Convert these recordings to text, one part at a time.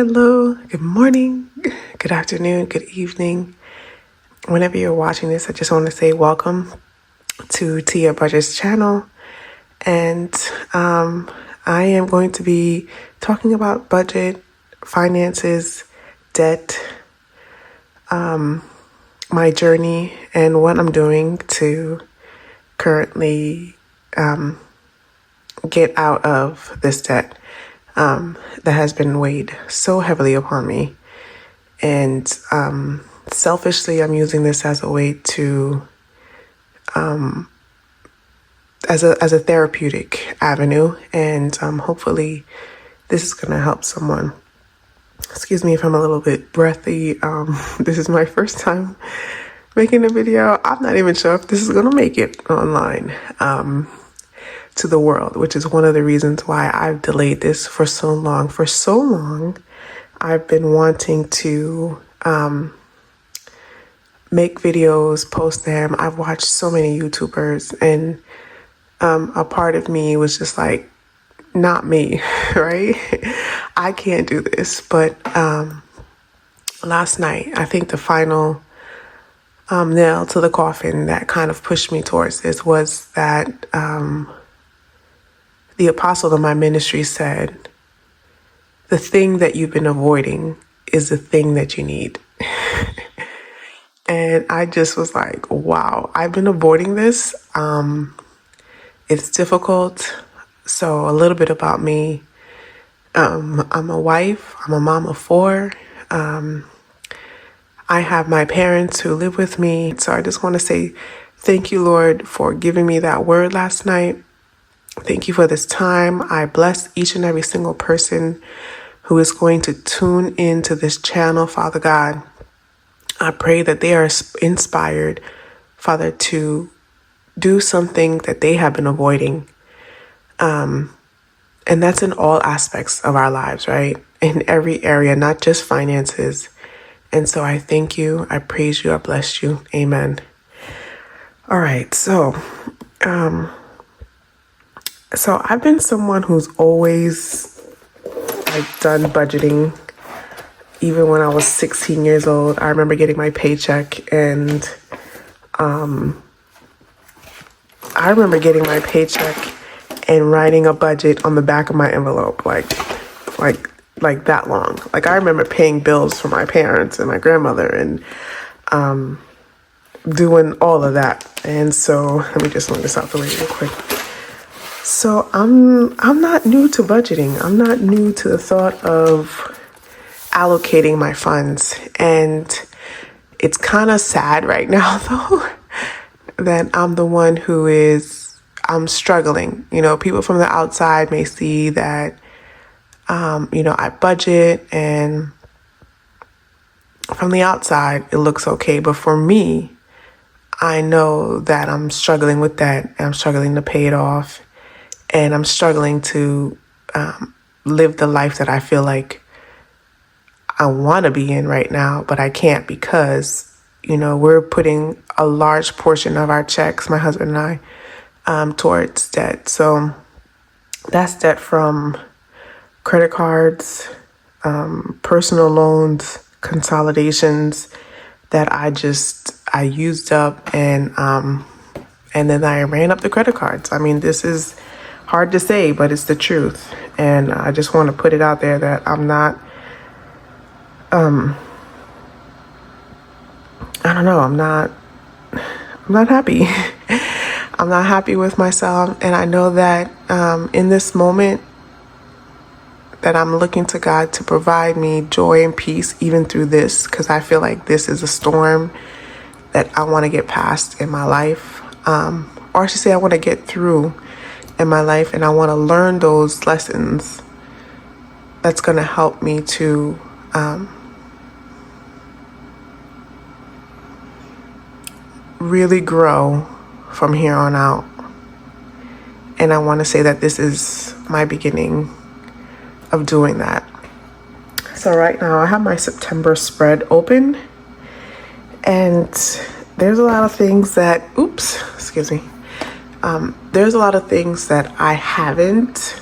Hello, good morning, good afternoon, good evening. Whenever you're watching this, I just want to say welcome to Tia Budget's channel. And I am going to be talking about budget, finances, debt, my journey, and what I'm doing to currently get out of this debt that has been weighed so heavily upon me. And selfishly, I'm using this as a way to, as a therapeutic avenue, and hopefully, this is going to help someone. Excuse me if I'm a little bit breathy. This is my first time making a video. I'm not even sure if this is going to make it online to the world, which is one of the reasons why I've delayed this for so long. For so long, I've been wanting to make videos, post them. I've watched so many YouTubers, and a part of me was just like, not me, right? I can't do this. But last night, I think the final nail to the coffin that kind of pushed me towards this was that the apostle of my ministry said, the thing that you've been avoiding is the thing that you need. And I just was like, wow, I've been avoiding this. It's difficult. So a little bit about me. I'm a wife. I'm a mom of 4. I have my parents who live with me. So I just want to say thank you, Lord, for giving me that word last night. Thank you for this time. I bless each and every single person who is going to tune into this channel, Father God. I pray that they are inspired, Father, to do something that they have been avoiding. And that's in all aspects of our lives, right? In every area, not just finances. And so I thank you. I praise you. I bless you. Amen. All right. So I've been someone who's always done budgeting. Even when I was 16 years old, I remember getting my paycheck, and writing a budget on the back of my envelope, like that long. Like I remember paying bills for my parents and my grandmother, and doing all of that. And so let me just run this out the way real quick. So I'm not new to budgeting. I'm not new to the thought of allocating my funds. And it's kind of sad right now, though, that I'm the one I'm struggling. You know, people from the outside may see that, I budget, and from the outside, it looks okay. But for me, I know that I'm struggling with that. And I'm struggling to pay it off. And I'm struggling to live the life that I feel like I want to be in right now, but I can't because, we're putting a large portion of our checks, my husband and I, towards debt. So that's debt from credit cards, personal loans, consolidations that I used up, and then I ran up the credit cards. I mean, this is hard to say, but it's the truth. And I just want to put it out there that I'm not, I'm not happy. I'm not happy with myself. And I know that in this moment that I'm looking to God to provide me joy and peace even through this, because I feel like this is a storm that I want to get past in my life. Or I should say I want to get through in my life, and I want to learn those lessons that's going to help me to really grow from here on out. And I want to say that this is my beginning of doing that. So right now I have my September spread open, and there's a lot of things that, there's a lot of things that I haven't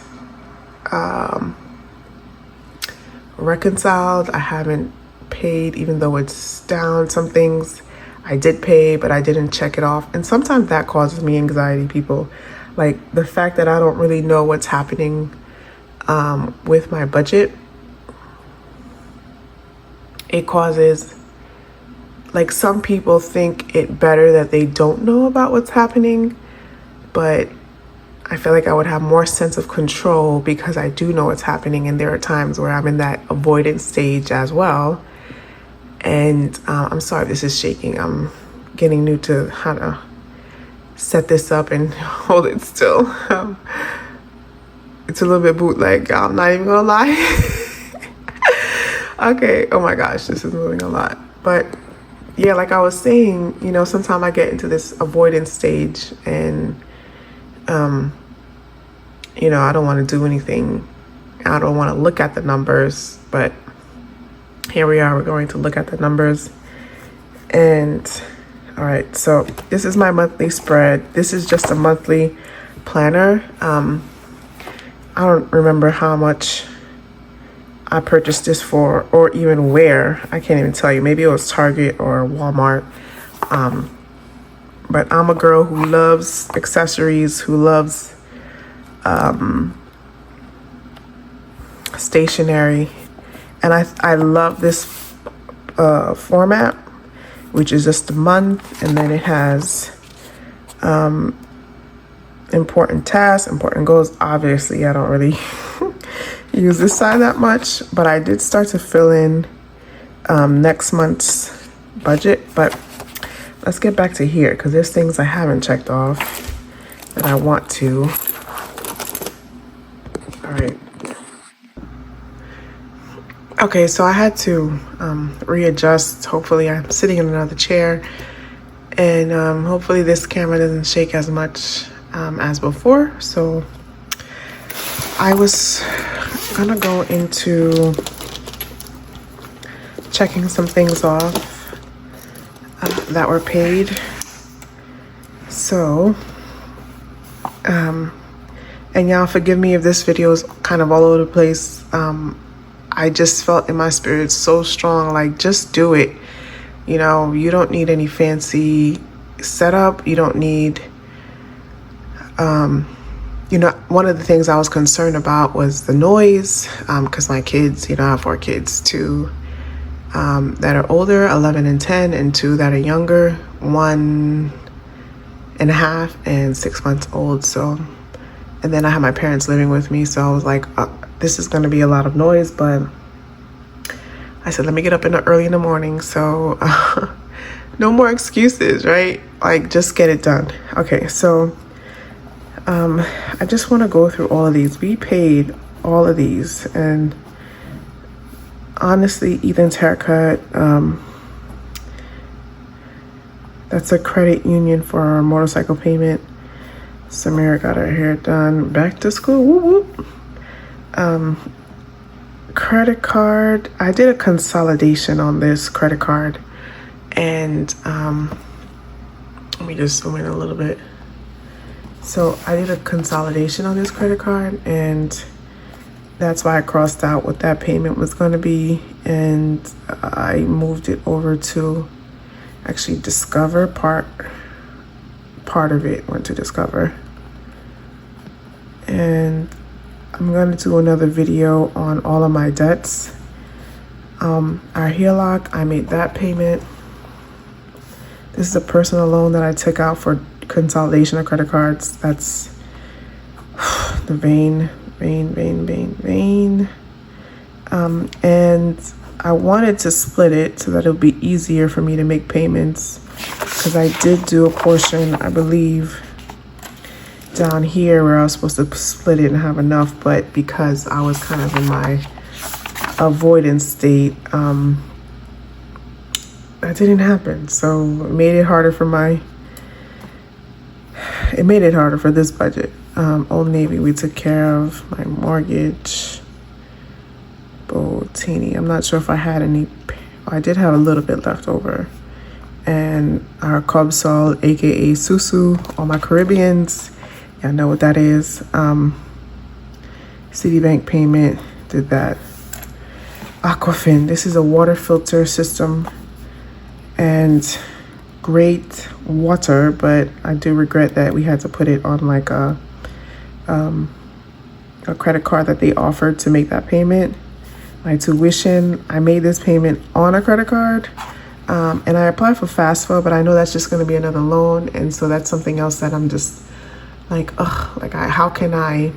reconciled. I haven't paid, even though it's down. Some things I did pay, but I didn't check it off. And sometimes that causes me anxiety, people. Like the fact that I don't really know what's happening with my budget. It causes, like, some people think it better that they don't know about what's happening, but I feel like I would have more sense of control because I do know what's happening, and there are times where I'm in that avoidance stage as well. And I'm sorry if this is shaking. I'm getting new to how to set this up and hold it still. It's a little bit bootleg, I'm not even gonna lie. Okay, oh my gosh, this is moving a lot. But yeah, like I was saying, you know, sometimes I get into this avoidance stage, and you know, I don't want to do anything. I don't want to look at the numbers, but here we are. We're going to look at the numbers. And all right, so this is my monthly spread. This is just a monthly planner. I don't remember how much I purchased this for, or even where. I can't even tell you. Maybe it was Target or Walmart. But I'm a girl who loves accessories, who loves stationery, and I love this format, which is just a month, and then it has important tasks, important goals. Obviously, I don't really use this side that much, but I did start to fill in next month's budget. But let's get back to here, because there's things I haven't checked off that I want to. All right. Okay, so I had to readjust. Hopefully I'm sitting in another chair, and hopefully this camera doesn't shake as much as before. So I was gonna go into checking some things off that were paid. So and y'all forgive me if this video is kind of all over the place. I just felt in my spirit so strong, like, just do it. You know, you don't need any fancy setup. You don't need, you know, one of the things I was concerned about was the noise, because my kids, you know, I have 4 kids, 2 that are older, 11 and 10, and 2 that are younger, 1.5 and 6 months old. So, and then I have my parents living with me, so I was like, this is going to be a lot of noise. But I said, let me get up early in the morning, so no more excuses, right? Like, just get it done. Okay, so I just want to go through all of these. We paid all of these, and honestly, Ethan's haircut, that's a credit union for our motorcycle payment. Samira got her hair done. Back to school. Whoop, whoop. Credit card. I did a consolidation on this credit card, and let me just zoom in a little bit. So I did a consolidation on this credit card, and that's why I crossed out what that payment was going to be, and I moved it over to actually Discover. Part of it went to Discover, and I'm going to do another video on all of my debts. Our HELOC, I made that payment. This is a personal loan that I took out for consolidation of credit cards. That's the vein. And I wanted to split it so that it would be easier for me to make payments, because I did do a portion, I believe, down here where I was supposed to split it and have enough, but because I was kind of in my avoidance state, that didn't happen. So it made it harder for this budget. Old Navy, we took care of my mortgage. Botini, I'm not sure if I had any. I did have a little bit left over. And our Cobsol, aka Susu, all my Caribbeans, y'all know what that is. Citibank payment, did that. Aquafin. This is a water filter system and great water, but I do regret that we had to put it on like a credit card that they offered to make that payment. My tuition, I made this payment on a credit card, and I applied for FAFSA, but I know that's just going to be another loan, and so that's something else that I'm just like, how can I,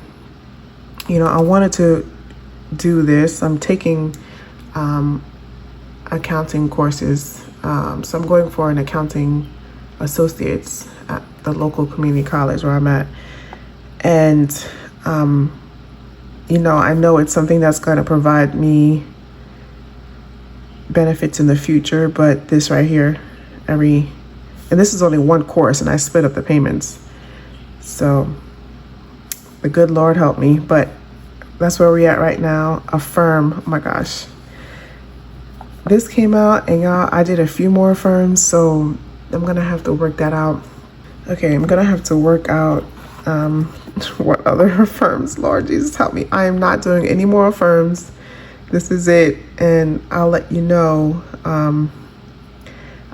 I wanted to do this. I'm taking accounting courses, so I'm going for an accounting associates at the local community college where I'm at, and I know it's something that's going to provide me benefits in the future, but this right here, and this is only one course, and I split up the payments. So the good Lord help me, but that's where we're at right now. Affirm, oh my gosh. This came out, and y'all, I did a few more Affirms, so I'm going to have to work that out. Okay, I'm going to have to work out what other Affirms. Lord Jesus, help me. I am not doing any more Affirms. This is it, and I'll let you know. I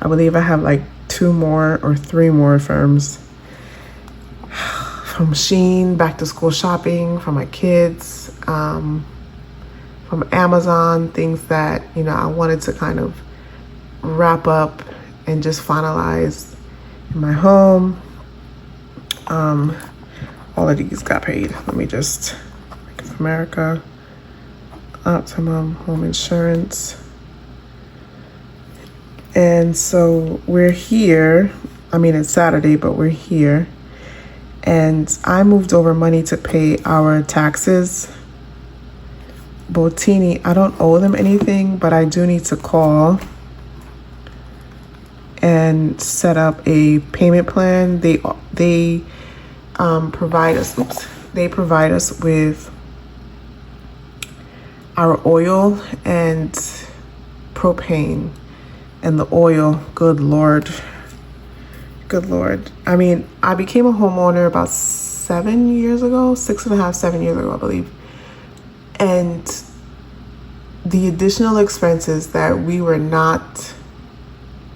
believe I have like 2 more or 3 more Affirms from Shein, back to school shopping for my kids, from Amazon, things that I wanted to kind of wrap up and just finalize in my home. All of these got paid. Let me just Bank of America, Optimum Home Insurance. And so we're here. I mean, it's Saturday, but we're here. And I moved over money to pay our taxes. Botini, I don't owe them anything, but I do need to call and set up a payment plan. They provide us with our oil and propane, and the oil, good Lord. I mean, I became a homeowner about 7 years ago, 6.5, 7 years ago, I believe. And the additional expenses that we were not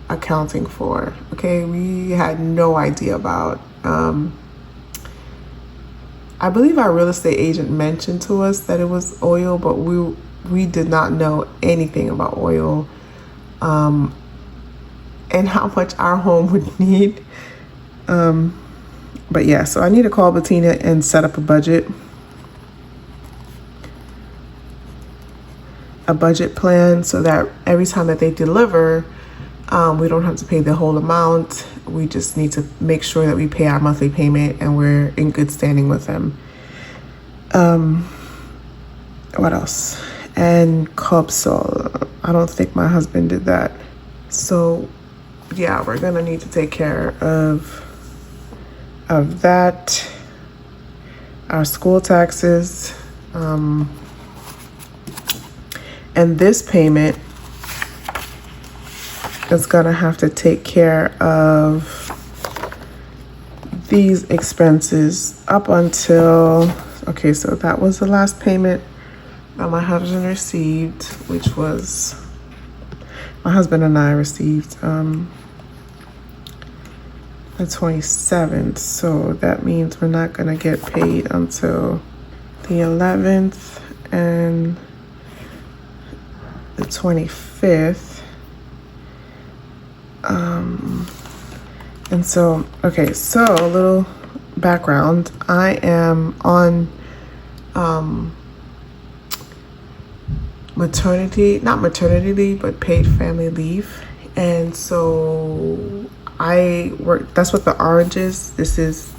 accounting for, okay, we had no idea about. I believe our real estate agent mentioned to us that it was oil, but we did not know anything about oil, and how much our home would need. But yeah, so I need to call Bettina and set up a budget plan so that every time that they deliver, we don't have to pay the whole amount. We just need to make sure that we pay our monthly payment and we're in good standing with them. What else? And Copsol. I don't think my husband did that. So yeah, we're gonna need to take care of that. Our school taxes. And this payment is gonna have to take care of these expenses up until, okay, so that was the last payment that my husband received, which was, my husband and I received the 27th. So that means we're not gonna get paid until the 11th and the 25th. And so, okay, so a little background. I am on not maternity leave, but paid family leave. And so I work, that's what the orange is. This is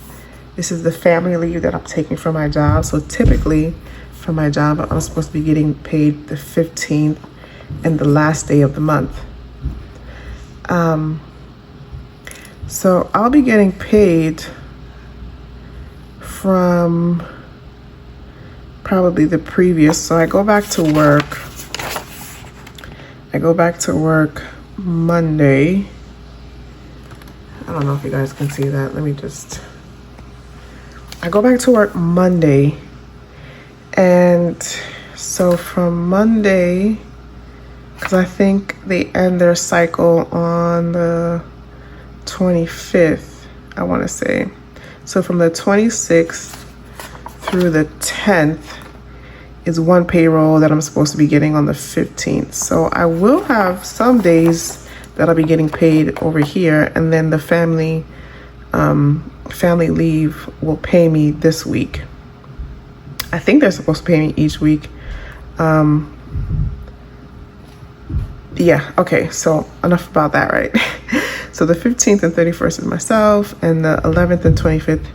the family leave that I'm taking from my job. So typically from my job, I'm supposed to be getting paid the 15th and the last day of the month. So I'll be getting paid from probably the previous. So I go back to work Monday. I don't know if you guys can see that. I go back to work Monday. And so from Monday because I think they end their cycle on the 25th, I want to say. So from the 26th through the 10th is one payroll that I'm supposed to be getting on the 15th. So I will have some days that I'll be getting paid over here, and then the family leave will pay me this week. I think they're supposed to pay me each week. Yeah, okay, so enough about that, right? So the 15th and 31st is myself, and the 11th and 25th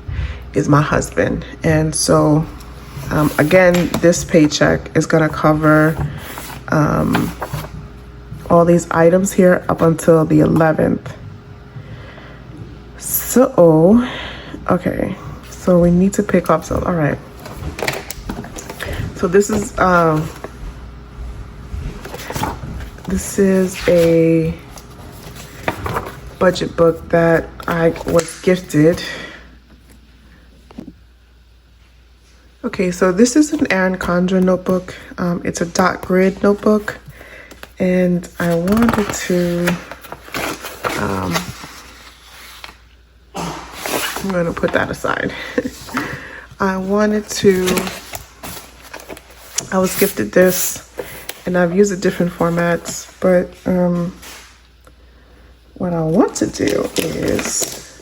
is my husband. And so again, this paycheck is gonna cover all these items here up until the 11th. So, okay, so we need to pick up some, all right. So this is a budget book that I was gifted. Okay, so this is an Erin Condren notebook. It's a dot grid notebook, and I wanted to, I'm gonna put that aside. I was gifted this, and I've used it different formats, but what I want to do is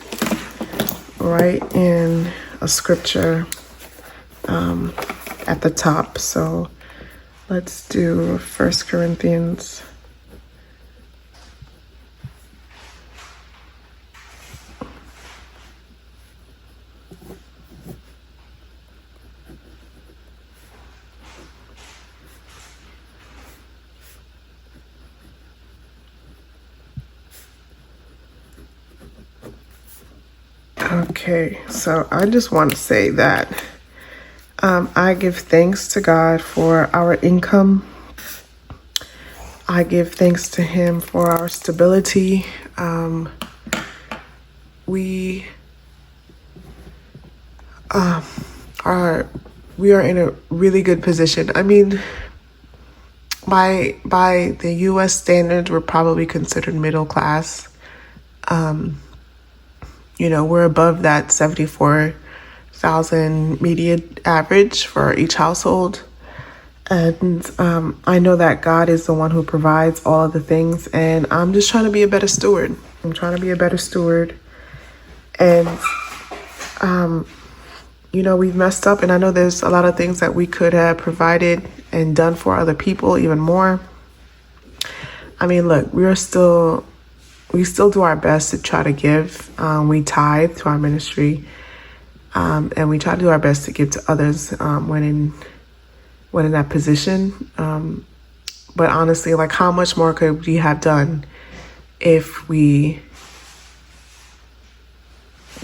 write in a scripture at the top. So let's do 1 Corinthians. Okay, so I just want to say that I give thanks to God for our income. I give thanks to Him for our stability. We are in a really good position. I mean, by the U.S. standards, we're probably considered middle class. You know, we're above that 74,000 median average for each household. And I know that God is the one who provides all of the things. And I'm just trying to be a better steward. I'm trying to be a better steward. And, you know, we've messed up. And I know there's a lot of things that we could have provided and done for other people even more. I mean, look, we still do our best to try to give. We tithe to our ministry, and we try to do our best to give to others when in that position. But honestly, like, how much more could we have done if we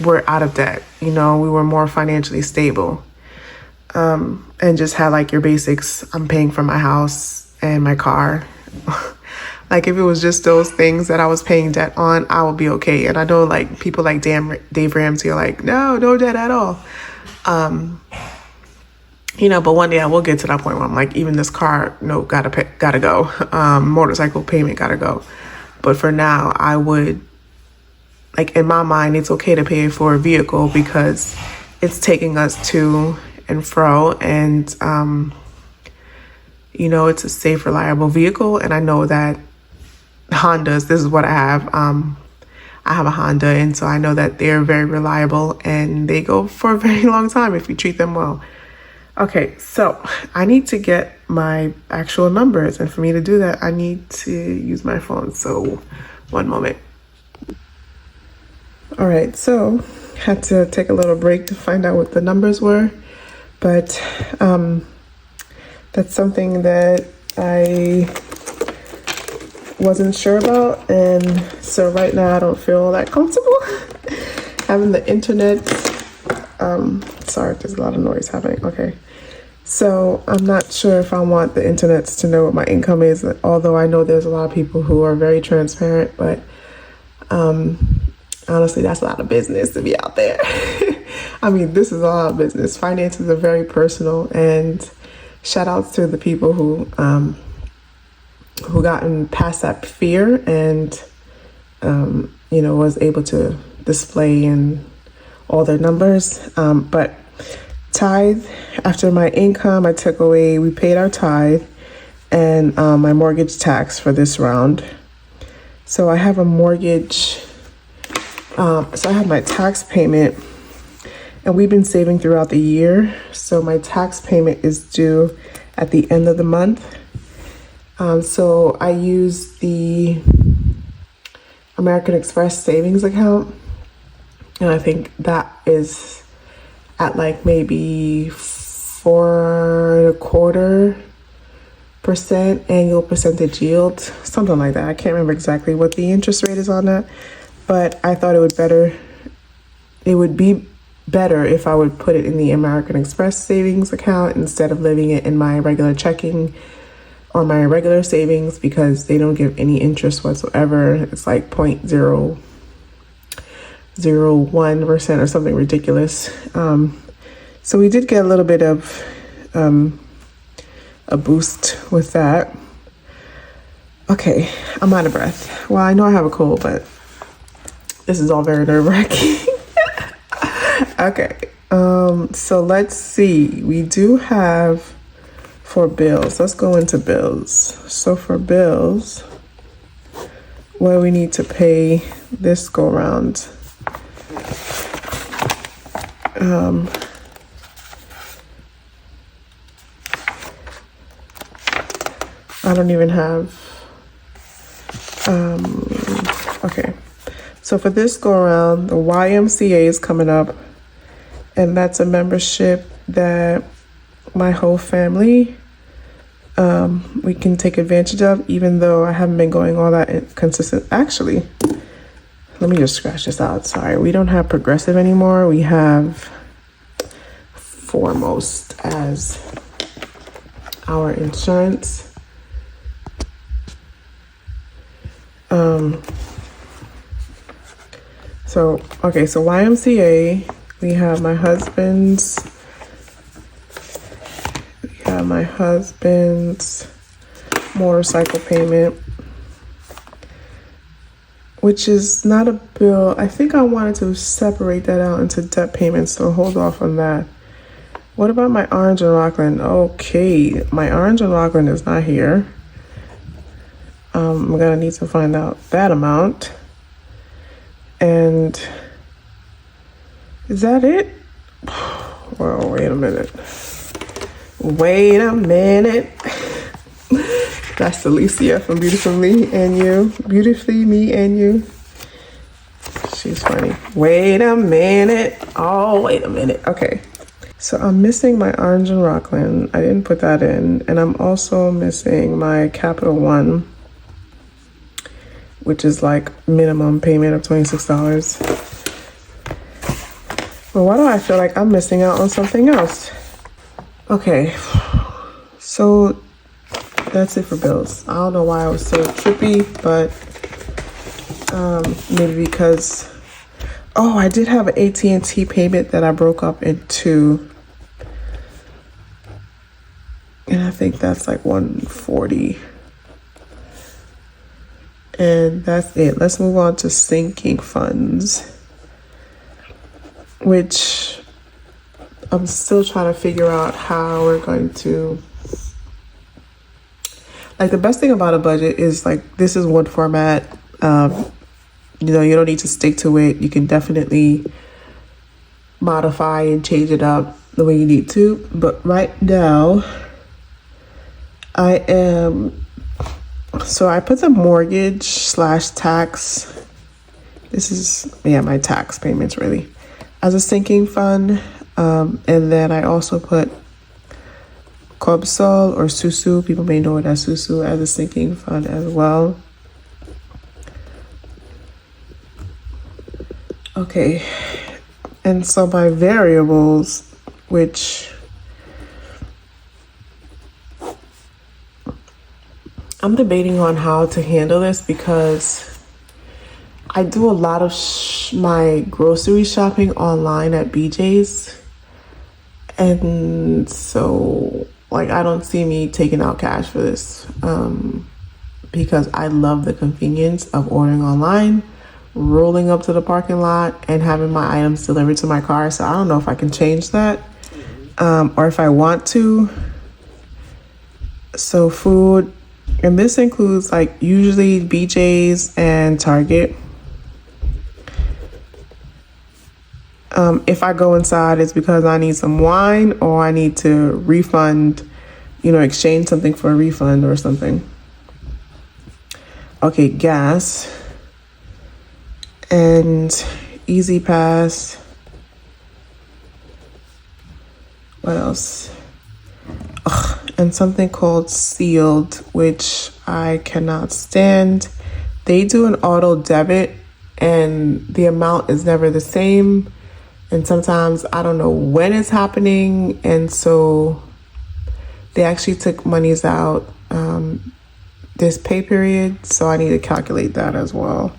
were out of debt? You know, we were more financially stable, and just had like your basics. I'm paying for my house and my car. Like, if it was just those things that I was paying debt on, I would be okay. And I know, like, people like Dave Ramsey are like, no debt at all. You know, but one day I will get to that point where I'm like, even this car note gotta go. Motorcycle payment gotta go. But for now, I would, like, in my mind, it's okay to pay for a vehicle because it's taking us to and fro. And, you know, it's a safe, reliable vehicle. And I know that Hondas, this is what I have. I have a Honda, and so I know that they're very reliable and they go for a very long time if you treat them well. Okay, so I need to get my actual numbers, and for me to do that, I need to use my phone. So one moment. All right, so had to take a little break to find out what the numbers were, but that's something that I wasn't sure about, and so right now I don't feel that comfortable having the internet. Sorry, there's a lot of noise happening. Okay, so I'm not sure if I want the internet to know what my income is, although I know there's a lot of people who are very transparent, but honestly, that's a lot of business to be out there. I mean, this is a lot of business. Finances are very personal, and shout outs to the people who who gotten past that fear and was able to display in all their numbers. But tithe, after my income, we paid our tithe and my mortgage tax for this round. So I have a mortgage, so I have my tax payment, and we've been saving throughout the year. So my tax payment is due at the end of the month. So I use the American Express savings account, and I think that is at like maybe 4.25% annual percentage yield, something like that. I can't remember exactly what the interest rate is on that, but I thought it would be better if I would put it in the American Express savings account instead of leaving it in my regular checking or my regular savings, because they don't give any interest whatsoever. It's like 0.001% or something ridiculous. So we did get a little bit of a boost with that. Okay, I'm out of breath. Well, I know I have a cold, but this is all very nerve-wracking. Okay, so let's see. We do have for bills. Let's go into bills. So for bills, what do we need to pay this go around? I don't even have, okay. So for this go around, the YMCA is coming up, and that's a membership that my whole family, we can take advantage of, even though I haven't been going all that consistent. Actually, let me just scratch this out. Sorry, we don't have Progressive anymore. We have Foremost as our insurance. So YMCA, we have my husband's motorcycle payment, which is not a bill. I think I wanted to separate that out into debt payments, so hold off on that. What about my Orange and Rockland? Okay, my Orange and Rockland is not here. I'm gonna need to find out that amount. And is that it? Well, wait a minute. That's Alicia from Beautifully Me and You. Beautifully Me and You. She's funny. Wait a minute. Oh, wait a minute. Okay. So I'm missing my Orange and Rockland. I didn't put that in. And I'm also missing my Capital One, which is like minimum payment of $26. But why do I feel like I'm missing out on something else? Okay, so that's it for bills. I don't know why I was so trippy, but maybe because, I did have an AT&T payment that I broke up in two. And I think that's like $140. And that's it. Let's move on to sinking funds, which I'm still trying to figure out how we're going to, like, the best thing about a budget is like, this is one format. You don't need to stick to it. You can definitely modify and change it up the way you need to. But right now, I put the mortgage / tax. This is, my tax payments really, as a sinking fund. And then I also put Kobsol or Susu, people may know it as Susu, as a sinking fund as well. Okay, and so my variables, which I'm debating on how to handle this, because I do a lot of my grocery shopping online at BJ's. And so, like, I don't see me taking out cash for this. because I love the convenience of ordering online, rolling up to the parking lot, and having my items delivered to my car. So I don't know if I can change that, or if I want to. So food, and this includes like usually BJ's and Target. If I go inside, it's because I need some wine or I need to refund, exchange something for a refund or something. Okay, gas and Easy Pass. What else? And something called Sealed, which I cannot stand. They do an auto debit and the amount is never the same. And sometimes I don't know when it's happening. And so they actually took monies out this pay period. So I need to calculate that as well.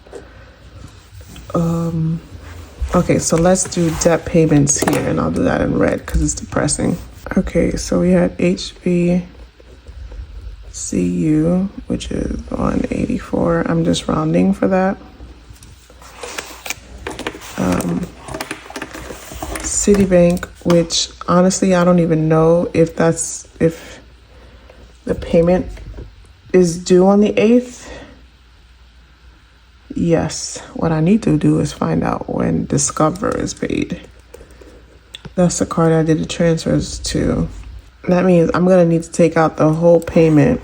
Okay, so let's do debt payments here, and I'll do that in red because it's depressing. Okay, so we had HBCU, which is 184. I'm just rounding for that. Citibank, which honestly I don't even know if the payment is due on the 8th. Yes, what I need to do is find out when Discover is paid. That's the card I did the transfers to. That means I'm gonna need to take out the whole payment.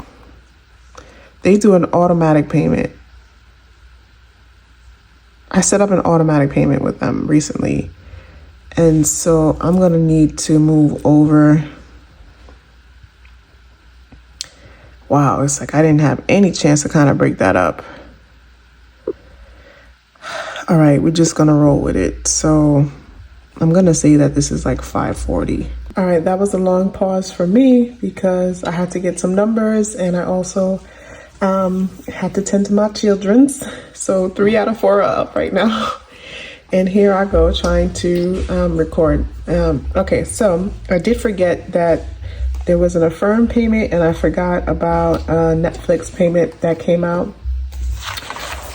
They do an automatic payment. I set up an automatic payment with them recently. And so I'm gonna need to move over. Wow, it's like I didn't have any chance to kind of break that up. All right, we're just gonna roll with it. So I'm gonna say that this is like 540. All right, that was a long pause for me because I had to get some numbers, and I also had to tend to my children's. So 3 out of 4 are up right now. And here I go trying to record. Okay, so I did forget that there was an Affirm payment, and I forgot about a Netflix payment that came out.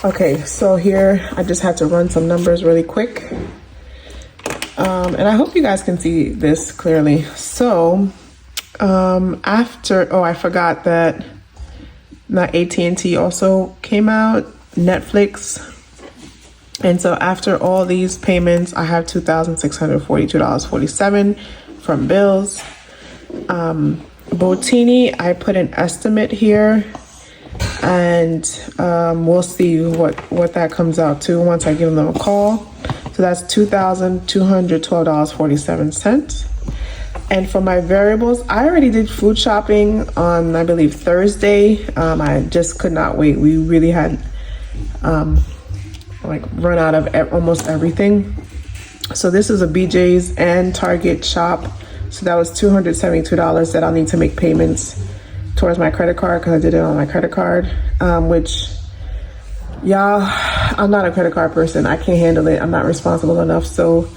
Okay, so here I just had to run some numbers really quick. And I hope you guys can see this clearly. So I forgot that AT&T also came out, Netflix. And so after all these payments, I have $2,642.47 from bills. Botini, I put an estimate here, and we'll see what that comes out to once I give them a call. So that's $2,212.47. And for my variables, I already did food shopping on, I believe, Thursday. I just could not wait. We really had run out of almost everything. So this is a BJ's and Target shop. So that was $272 that I'll need to make payments towards my credit card because I did it on my credit card, which, y'all, I'm not a credit card person. I can't handle it. I'm not responsible enough. So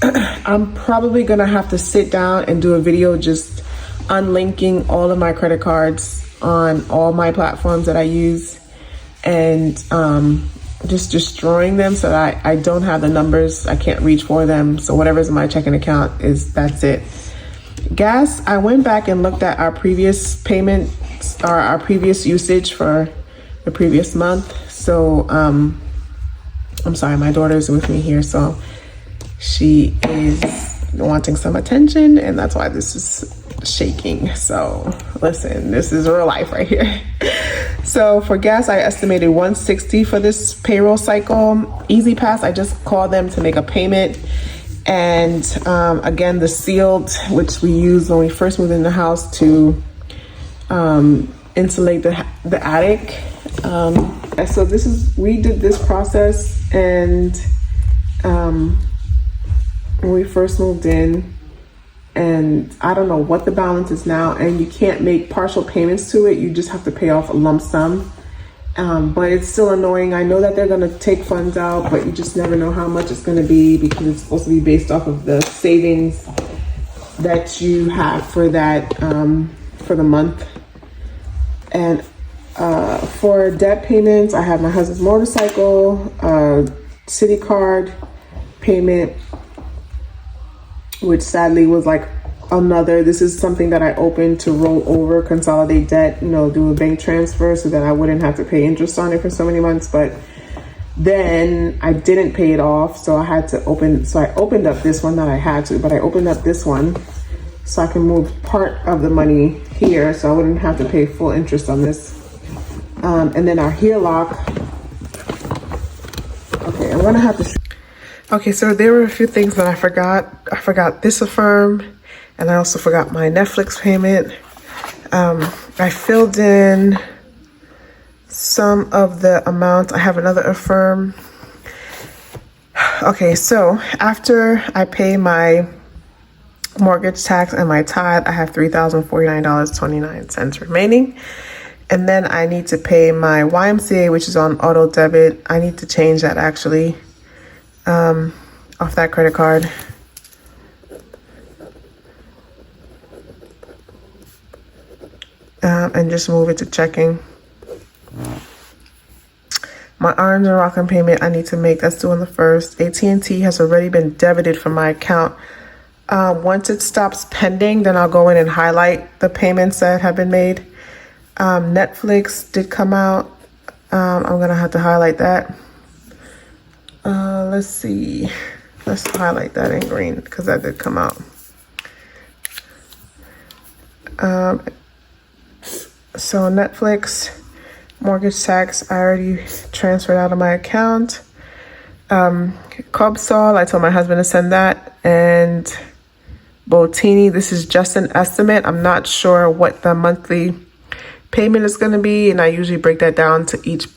I'm probably going to have to sit down and do a video just unlinking all of my credit cards on all my platforms that I use, and just destroying them so that I don't have the numbers. I can't reach for them. So whatever's in my checking account that's it. Gas, I went back and looked at our previous payments or our previous usage for the previous month. So I'm sorry, my daughter's with me here, so she is wanting some attention, and that's why this is shaking. So listen, this is real life right here. So for gas, I estimated $160 for this payroll cycle. Easy Pass, I just called them to make a payment. And again, the Sealed, which we used when we first moved in the house to insulate the attic. So we did this process, and when we first moved in, and I don't know what the balance is now, and you can't make partial payments to it. You just have to pay off a lump sum. But it's still annoying. I know that they're going to take funds out, but you just never know how much it's going to be because it's supposed to be based off of the savings that you have for that, for the month. And For debt payments, I have my husband's motorcycle, city card payment, which sadly was like this is something that I opened to roll over, consolidate debt, do a bank transfer so that I wouldn't have to pay interest on it for so many months. But then I didn't pay it off, so I opened up this one that I had to, but I opened up this one so I can move part of the money here so I wouldn't have to pay full interest on this. And then our HELOC. Okay, I'm gonna have to. Okay, so there were a few things that I forgot. I forgot this Affirm, and I also forgot my Netflix payment. I filled in some of the amount. I have another Affirm. Okay, so after I pay my mortgage tax and my tithe, I have $3,049.29 remaining. And then I need to pay my YMCA, which is on auto debit. I need to change that actually off that credit card. And just move it to checking. My Orange and Rockland payment I need to make, that's due on the 1st. AT&T has already been debited from my account. Once it stops pending, then I'll go in and highlight the payments that have been made. Netflix did come out. I'm gonna have to highlight that. Let's see. Let's highlight that in green because that did come out. So Netflix, mortgage tax, I already transferred out of my account. Cubsol, I told my husband to send that. And Botini, this is just an estimate. I'm not sure what the monthly payment is going to be, and I usually break that down to each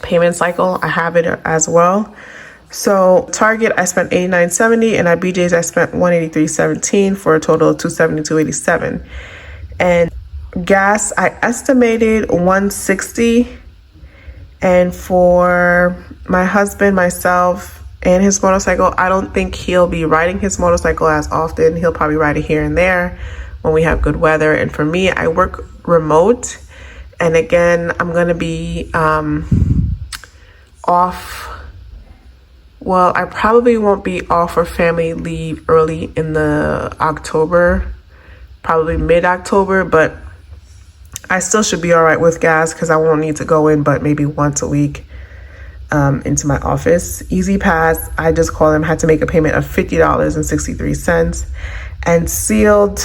payment cycle. I have it as well. So Target, I spent $89.70, and at BJ's I spent $183.17 for a total of $272.87. And gas, I estimated $160, and for my husband, myself, and his motorcycle, I don't think he'll be riding his motorcycle as often. He'll probably ride it here and there when we have good weather. And for me, I work remote, and again, I'm gonna be off. Well, I probably won't be off for family leave early in the October, probably mid-October, but I still should be all right with gas because I won't need to go in but maybe once a week into my office. Easy Pass, I just called them, had to make a payment of $50.63. And Sealed,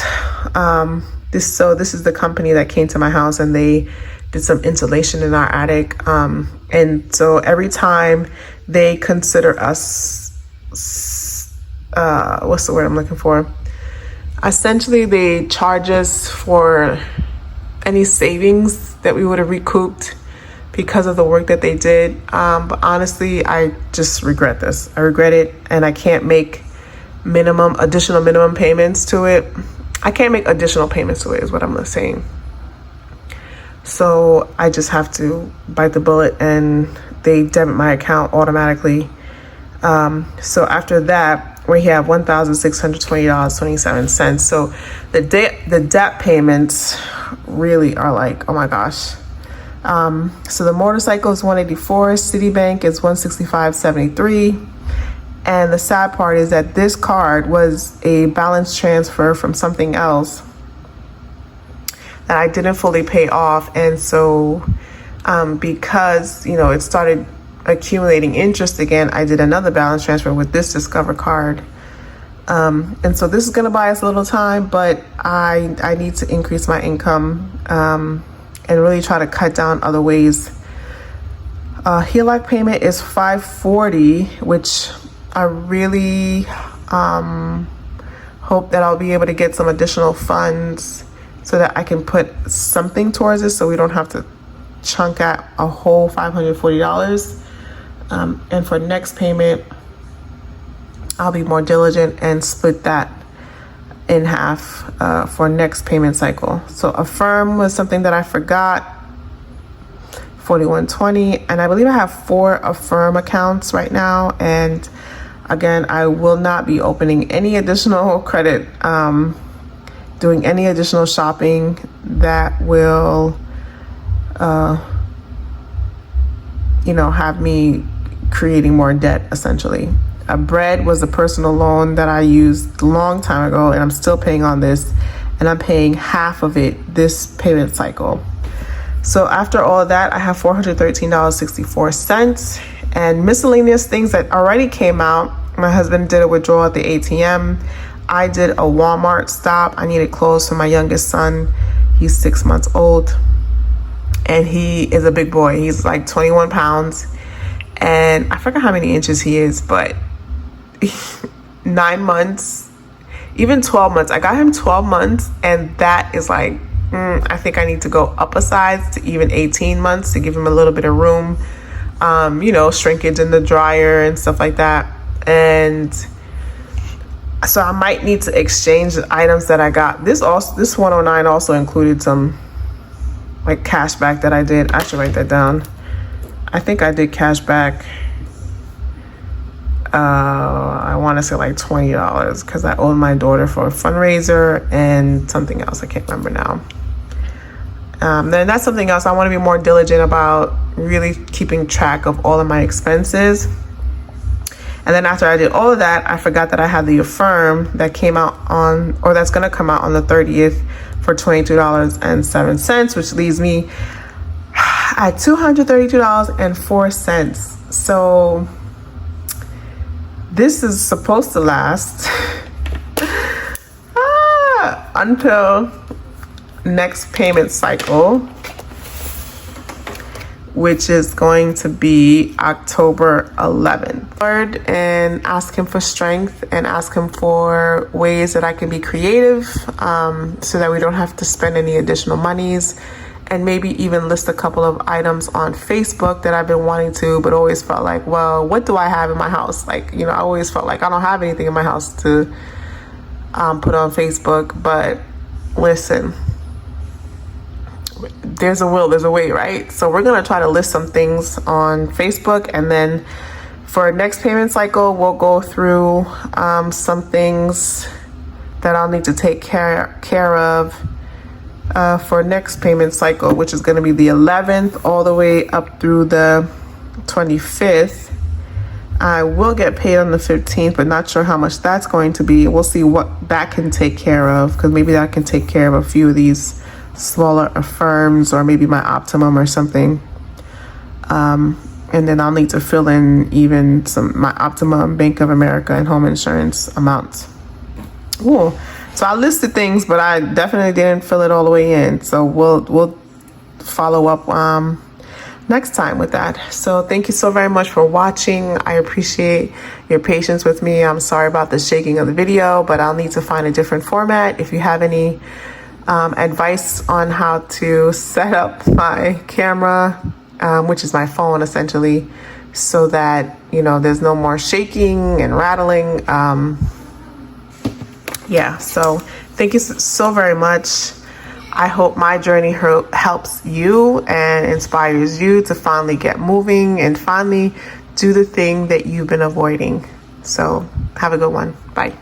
this is the company that came to my house and they did some insulation in our attic. And so every time they consider us, what's the word I'm looking for? Essentially, they charge us for any savings that we would have recouped because of the work that they did. But honestly, I just regret this. I regret it, and I can't make additional minimum payments to it. I can't make additional payments to it is what I'm saying. So I just have to bite the bullet, and they debit my account automatically. So after that, we have $1,620.27. So the debt payments really are like, oh my gosh. So the motorcycle is $184, Citibank is $165.73. And the sad part is that this card was a balance transfer from something else that I didn't fully pay off. And so because, it started accumulating interest again, I did another balance transfer with this Discover card. And so this is going to buy us a little time, but I need to increase my income and really try to cut down other ways. HELOC payment is $540, which I really hope that I'll be able to get some additional funds so that I can put something towards it so we don't have to chunk out a whole $540. And for next payment, I'll be more diligent and split that in half for next payment cycle. So Affirm was something that I forgot, $41.20, and I believe I have 4 Affirm accounts right now. And again, I will not be opening any additional credit, doing any additional shopping that will have me creating more debt, essentially. Bread was a personal loan that I used a long time ago, and I'm still paying on this, and I'm paying half of it this payment cycle. So after all of that, I have $413.64, and miscellaneous things that already came out. My husband did a withdrawal at the ATM. I did a Walmart stop. I needed clothes for my youngest son. He's 6 months old, and he is a big boy. He's like 21 pounds, and I forgot how many inches he is, but 9 months, even 12 months. I got him 12 months, and that is like, I think I need to go up a size to even 18 months to give him a little bit of room, shrinkage in the dryer and stuff like that. And so I might need to exchange the items that I got. This 109 also included some like cash back that I did. I should write that down. I think I did cash back. I want to say like $20 because I owed my daughter for a fundraiser and something else. I can't remember now. Then that's something else. I want to be more diligent about really keeping track of all of my expenses. And then after I did all of that, I forgot that I had the Affirm that came out that's going to come out on the 30th for $22.07, which leaves me at $232.04. So this is supposed to last until next payment cycle, which is going to be October 11th. Lord, and ask him for strength and ask him for ways that I can be creative, so that we don't have to spend any additional monies, and maybe even list a couple of items on Facebook that I've been wanting to, but always felt like, well, what do I have in my house? Like, I always felt like I don't have anything in my house to put on Facebook. But listen, there's a will, there's a way, right? So we're gonna try to list some things on Facebook, and then for next payment cycle, we'll go through some things that I'll need to take care of for next payment cycle, which is going to be the 11th all the way up through the 25th. I will get paid on the 15th, but not sure how much that's going to be. We'll see what that can take care of, because maybe that can take care of a few of these smaller Affirms, or maybe my Optimum or something. And then I'll need to fill in even my Optimum, Bank of America, and home insurance amounts. Ooh. So I listed things, but I definitely didn't fill it all the way in. So we'll follow up next time with that. So thank you so very much for watching. I appreciate your patience with me. I'm sorry about the shaking of the video, but I'll need to find a different format. If you have any advice on how to set up my camera, which is my phone essentially, so that there's no more shaking and rattling. So thank you so very much. I hope my journey helps you and inspires you to finally get moving and finally do the thing that you've been avoiding. So have a good one. Bye.